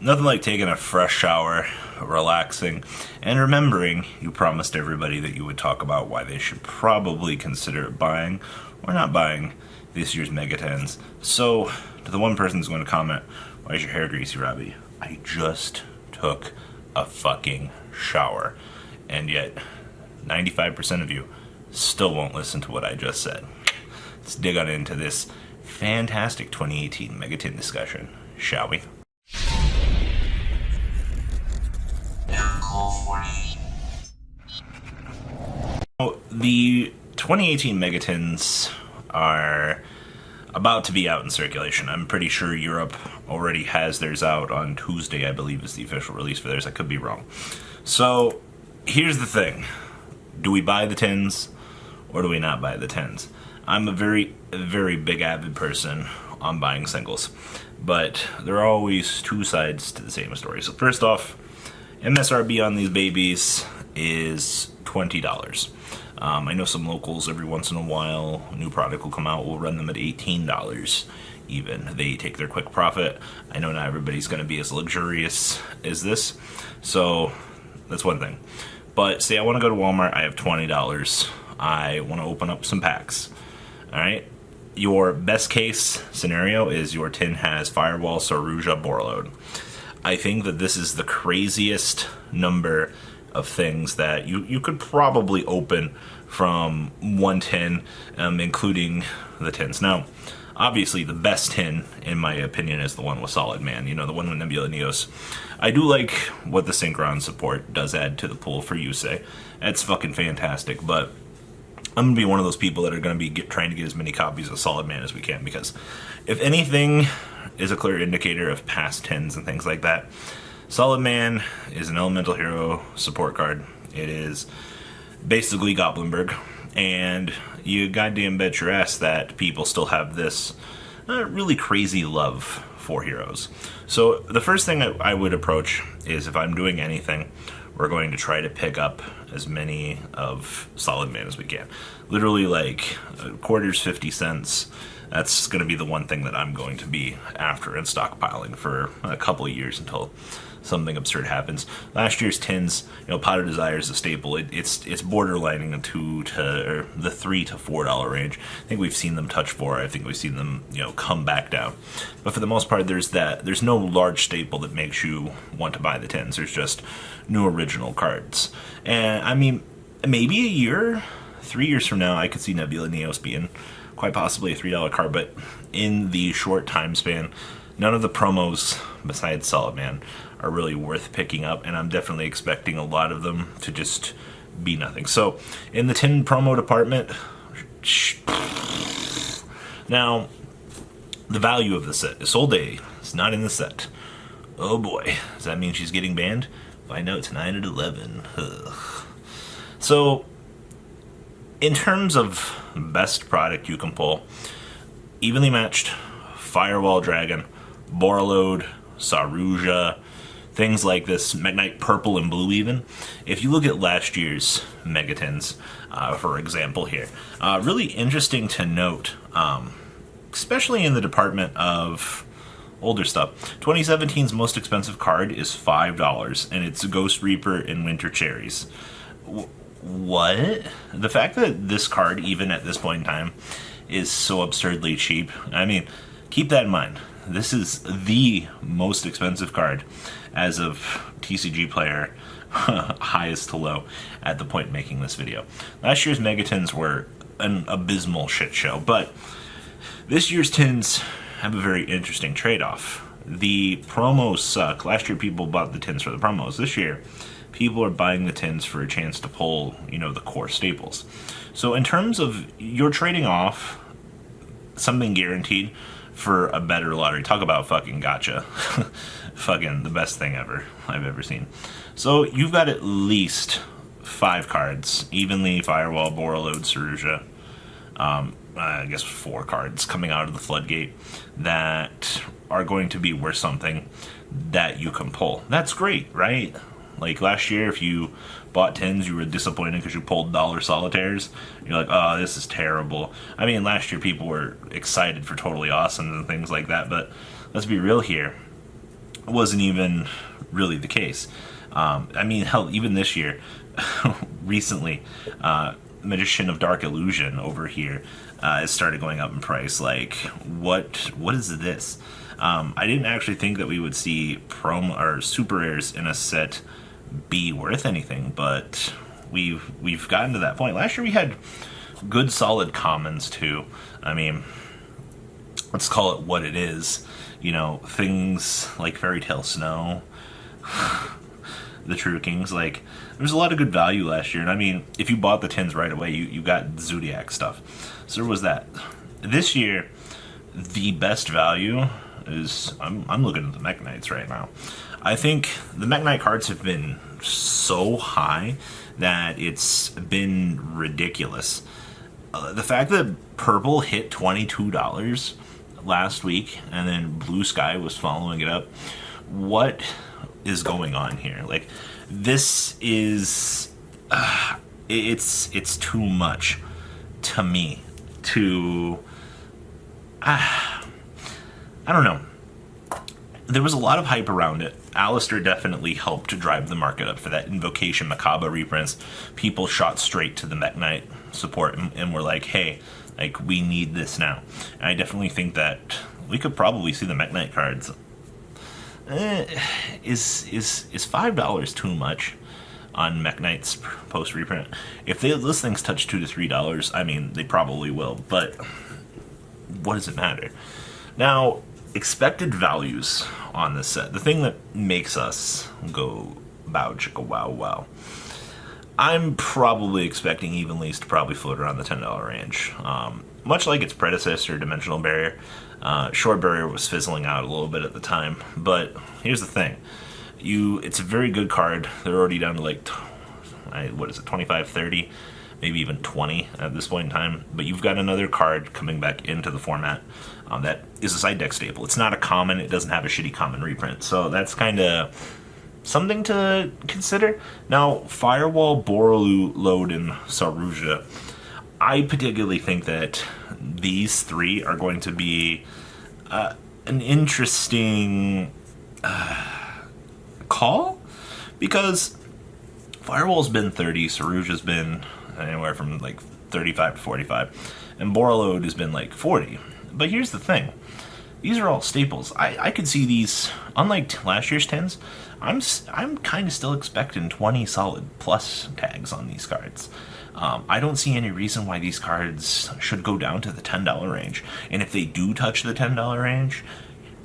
Nothing like taking a fresh shower, relaxing, and remembering you promised everybody that you would talk about why they should probably consider buying or not buying this year's Mega Tens. So, to the one person who's going to comment, why is your hair greasy, Robbie? I just took a fucking shower. And yet, 95% of you still won't listen to what I just said. Let's dig on into this fantastic 2018 Mega Ten discussion, shall we? The 2018 Mega Tens are about to be out in circulation. I'm pretty sure Europe already has theirs out on Tuesday, I believe is the official release for theirs. I could be wrong. So, here's the thing. Do we buy the tins or do we not buy the tins? I'm a very, very big avid person on buying singles. But there are always two sides to the same story. So first off, MSRP on these babies is $20. I know some locals every once in a while, a new product will come out, will run them at $18 even. They take their quick profit. I know not everybody's going to be as luxurious as this, so that's one thing. But say I want to go to Walmart, I have $20. I want to open up some packs. Alright? Your best case scenario is your tin has Firewall, Saruja, Borreload. I think that this is the craziest number of things that you could probably open from one tin, including the tins. Now, obviously, the best tin, in my opinion, is the one with Solid Man. You know, the one with Nebula Neos. I do like what the Synchron support does add to the pool for Yusei. That's fucking fantastic, but I'm going to be one of those people that are going to be trying to get as many copies of Solid Man as we can, because if anything is a clear indicator of past tins and things like that, Solid Man is an Elemental Hero support card. It is basically Goblinberg, and you goddamn bet your ass that people still have this really crazy love for heroes. So the first thing I would approach is, if I'm doing anything, we're going to try to pick up as many of Solid Man as we can. Literally like quarters, 50 cents. That's going to be the one thing that I'm going to be after and stockpiling for a couple of years until something absurd happens. Last year's tins, Pot of Desire is a staple. It's borderlining the $3 to $4 range. I think we've seen them touch 4. I think we've seen them come back down. But for the most part, there's no large staple that makes you want to buy the tins. There's just new original cards. And I mean, maybe a year, 3 years from now, I could see Nebula Neos being quite possibly a $3 card. But in the short time span, none of the promos besides Solid Man are really worth picking up, and I'm definitely expecting a lot of them to just be nothing. So, in the tin promo department, now, the value of the set. Isolde is not in the set. Oh boy, does that mean she's getting banned? Find out tonight at 11. Ugh. So, in terms of best product you can pull, evenly matched, Firewall Dragon, Borreload, Saruja, things like this, Magnite Purple and Blue even. If you look at last year's Mega Tens, for example here, really interesting to note, especially in the department of older stuff. 2017's most expensive card is $5, and it's Ghost Reaper and Winter Cherries. What? The fact that this card, even at this point in time, is so absurdly cheap, I mean, keep that in mind. This is the most expensive card as of TCG Player, highest to low, at the point making this video. Last year's Mega Tins were an abysmal shit show, but this year's tins have a very interesting trade-off. The promos suck. Last year people bought the tins for the promos. This year, people are buying the tins for a chance to pull, the core staples. So in terms of, you're trading off something guaranteed for a better lottery. Talk about fucking gotcha. Fucking the best thing I've ever seen. So you've got at least 5 cards, evenly Firewall, Borreload, Saruja. I guess 4 cards coming out of the floodgate that are going to be worth something that you can pull. That's great, right? Like last year, if you bought tins, you were disappointed because you pulled dollar solitaires. You're like, oh, this is terrible. I mean, last year people were excited for Totally Awesome and things like that, but let's be real here. wasn't even really the case. I mean, hell, even this year, recently, Magician of Dark Illusion over here has started going up in price. Like, what is this? I didn't actually think that we would see promo or super rares in a set be worth anything, but we've gotten to that point. Last year we had good solid commons too. I mean, let's call it what it is. You know, things like Fairy Tale Snow, the True Kings. Like, there's a lot of good value last year, and I mean, if you bought the tins right away, you got Zodiac stuff. So there was that. This year, the best value is I'm looking at the Mech Knights right now. I think the Mech Knight cards have been so high that it's been ridiculous. The fact that purple hit $22 last week and then Blue Sky was following it up. What is going on here? Like, this is it's too much to me to I don't know. There was a lot of hype around it. Alistair definitely helped to drive the market up for that Invocation Macabre reprints. People shot straight to the Mech Knight support and were like, hey, like, we need this now. And I definitely think that we could probably see the Mech Knight cards. Is $5 too much on Mech Knight's post reprint? If those things touch $2 to $3, I mean, they probably will. But what does it matter? Now, expected values on this set, the thing that makes us go bow chicka wow wow. I'm probably expecting Evenlease to probably float around the $10 range. Much like its predecessor, Dimensional Barrier. Short Barrier was fizzling out a little bit at the time, but here's the thing. It's a very good card. They're already down to like, what is it, 25, 30, maybe even 20 at this point in time. But you've got another card coming back into the format that is a side deck staple. It's not a common. It doesn't have a shitty common reprint. So that's kind of something to consider. Now, Firewall, Borreload, and Saruja, I particularly think that these three are going to be an interesting call, because Firewall's been 30, Saruja's been anywhere from like 35 to 45, and Borreload has been like 40. But here's the thing. These are all staples. I could see these, unlike last year's 10s, I'm kind of still expecting 20 solid plus tags on these cards. I don't see any reason why these cards should go down to the $10 range. And if they do touch the $10 range,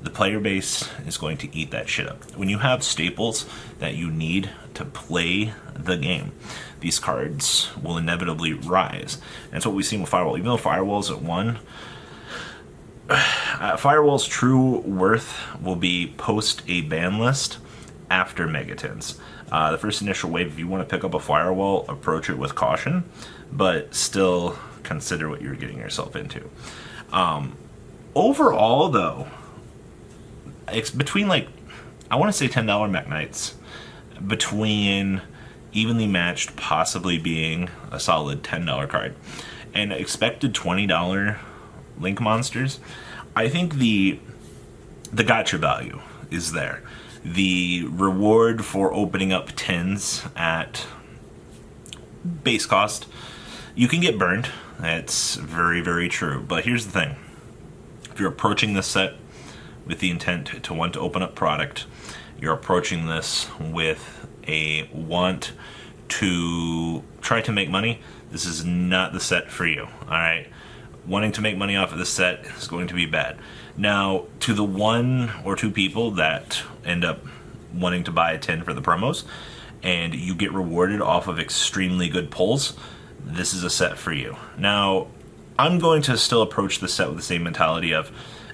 the player base is going to eat that shit up. When you have staples that you need to play the game, these cards will inevitably rise. And that's what we've seen with Firewall. Even though Firewall's at 1, Firewall's true worth will be post a ban list after Megatins. The first initial wave, if you want to pick up a Firewall, approach it with caution, but still consider what you're getting yourself into. Overall, though, it's between, like, I want to say $10 Mech Knights, between evenly matched possibly being a solid $10 card, and expected $20 Link Monsters. I think the gotcha value is there. The reward for opening up tins at base cost, you can get burned. That's very, very true. But here's the thing. If you're approaching this set with the intent to want to open up product, you're approaching this with a want to try to make money, this is not the set for you. Alright? Wanting to make money off of this set is going to be bad. Now, to the 1 or 2 people that end up wanting to buy a tin for the promos, and you get rewarded off of extremely good pulls, this is a set for you. Now, I'm going to still approach the set with the same mentality of,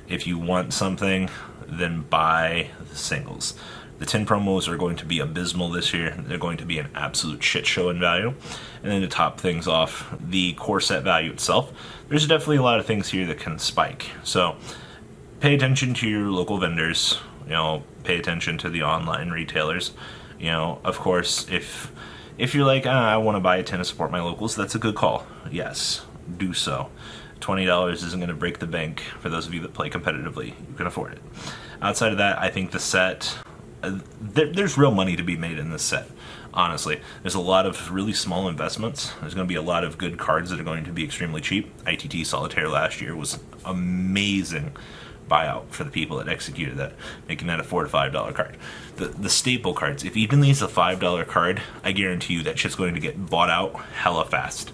if you want something, then buy the singles. The tin promos are going to be abysmal this year. They're going to be an absolute shit show in value. And then to top things off, the core set value itself, there's definitely a lot of things here that can spike. So pay attention to your local vendors, pay attention to the online retailers. Of course, if you're like, I want to buy a tin to support my locals, that's a good call. Yes, do so. $20 isn't going to break the bank for those of you that play competitively. You can afford it. Outside of that, I think the set, there's real money to be made in this set. Honestly, there's a lot of really small investments. There's going to be a lot of good cards that are going to be extremely cheap. ITT Solitaire last year was amazing buyout for the people that executed that, making that a $4 to $5 card. The staple cards, if even these a $5 card, I guarantee you that shit's going to get bought out hella fast.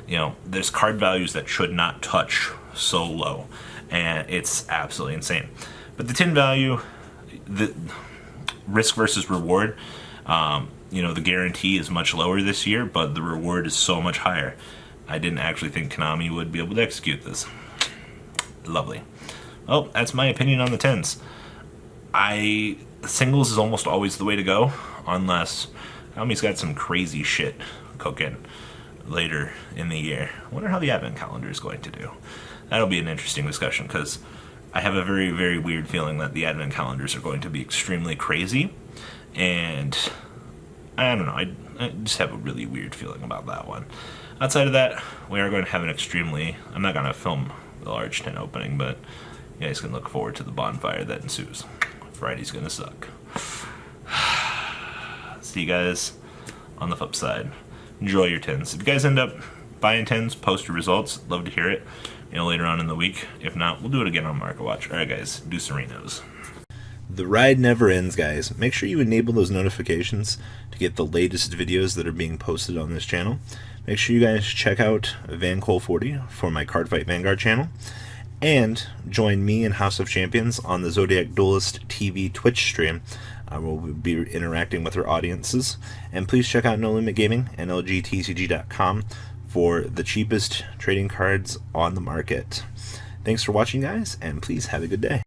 You know, there's card values that should not touch so low, and it's absolutely insane. But the tin value, the risk versus reward, you know, the guarantee is much lower this year, but the reward is so much higher. I didn't actually think Konami would be able to execute this. Lovely. Oh, that's my opinion on the tins. Singles is almost always the way to go, unless Konami's got some crazy shit cooking later in the year. I wonder how the advent calendar is going to do. That'll be an interesting discussion, because I have a very, very weird feeling that the advent calendars are going to be extremely crazy, and I don't know, I just have a really weird feeling about that one. Outside of that, we are going to have an extremely, I'm not going to film the large tin opening, but you guys can look forward to the bonfire that ensues. Friday's going to suck. See you guys on the flip side. Enjoy your tins. If you guys end up buying tins, post your results. Love to hear it, you know, later on in the week. If not, we'll do it again on Market Watch. Alright guys, do Serenos. The ride never ends, guys. Make sure you enable those notifications to get the latest videos that are being posted on this channel. Make sure you guys check out VanCole40 for my Cardfight Vanguard channel. And join me and House of Champions on the Zodiac Duelist TV Twitch stream. We'll be interacting with our audiences. And please check out No Limit Gaming and LGTCG.com for the cheapest trading cards on the market. Thanks for watching, guys, and please have a good day.